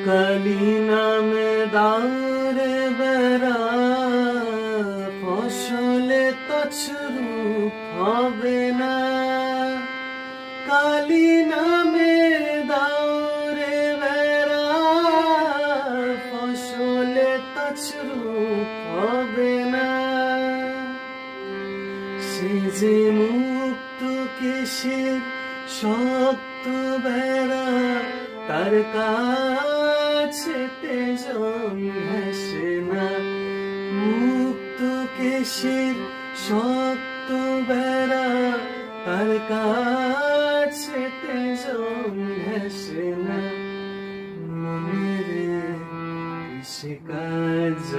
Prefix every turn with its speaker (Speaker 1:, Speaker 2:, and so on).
Speaker 1: কালি নামে দাউরে বেড়া ফসলে তছরূপ হবে না। কালি নামে দাউরে বেড়া ফসলে তছরূপ হবে না। সে যে মুক্ত কেশের শক্ত বেড়া, তার কাছে তেজন ভাসে না। মুক্ত কেশের শক্ত বেড়া, তার কাছে তেজন ভাসে না। মনে রে সে কাজ